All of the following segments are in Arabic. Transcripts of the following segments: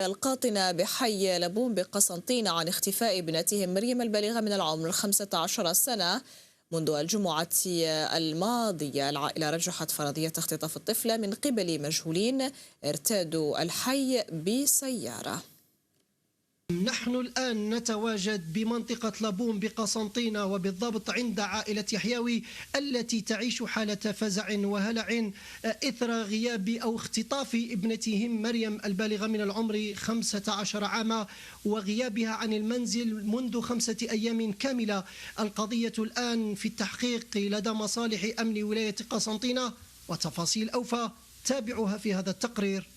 القاطنة بحي لبون بقسنطينة عن اختفاء ابنتهم مريم البالغة من العمر 15 سنة منذ الجمعة الماضية. العائلة رجحت فرضية اختطاف الطفلة من قبل مجهولين ارتادوا الحي بسيارة. نحن الآن نتواجد بمنطقة لبون بقسنطينة، وبالضبط عند عائلة يحيوي التي تعيش حالة فزع وهلع إثر غياب أو اختطاف ابنتهم مريم البالغة من العمر 15 عاما وغيابها عن المنزل منذ 5 أيام كاملة. القضية الآن في التحقيق لدى مصالح أمن ولاية قسنطينة، وتفاصيل أوفى تابعوها في هذا التقرير.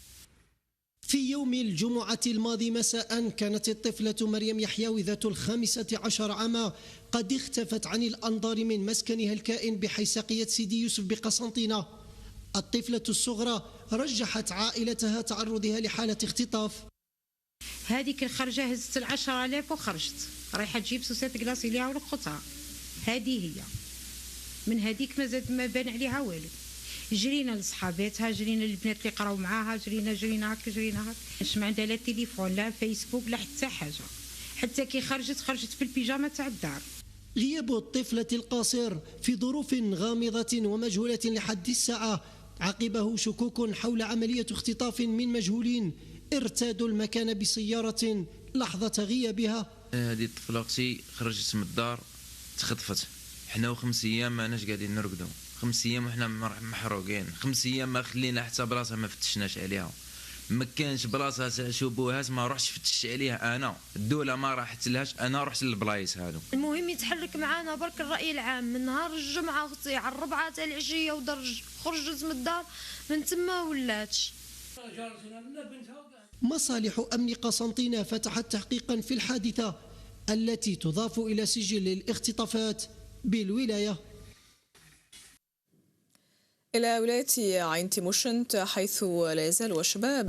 في يوم الجمعة الماضي مساء كانت الطفلة مريم يحيوي ذات 15 عاما قد اختفت عن الأنظار من مسكنها الكائن بحيسقية سيدي يوسف بقسنطينة. الطفلة الصغرى رجحت عائلتها تعرضها لحالة اختطاف. هذيك الخرجة هزت 10,000 وخرجت رايحة تجيب سوسات كلاصي ليها ولخوتها. هذه هي من هذيك ما بان عليها والو. جرينا لصحاباتها، جرينا للبنات اللي قراو معاها، جرينا هكا ما عندها لا تليفون لا فيسبوك لا حتى حاجه. حتى كي خرجت في البيجامه تاع الدار. غياب الطفلة القاصر في ظروف غامضة ومجهولة لحد الساعة عقبه شكوك حول عملية اختطاف من مجهولين ارتادوا المكان بسيارة لحظة غيابها. هذه الطفلة اختي خرجت من الدار تخطفت، حنا و5 ايام ما ناش قاعدين نرقدوا، 5 ايام وحنا محروقين، 5 ايام ما خلينا حتى بلاصه ما فتشناش عليها، ما كانش بلاصه تاع شبهات ما روحش فتشت عليها انا، الدوله ما راحت لهاش، انا رحت للبلايص هادو. المهم يتحرك معنا برك الراي العام. من نهار الجمعه اختي على 4 تاع العشيه ودرج خرجت من الدار، من تما ولاتش. مصالح امن قسنطينة فتحت تحقيقا في الحادثه التي تضاف الى سجل الاختطافات بالولايه. إلى ولاية عين تيموشنت حيث لا يزال الشباب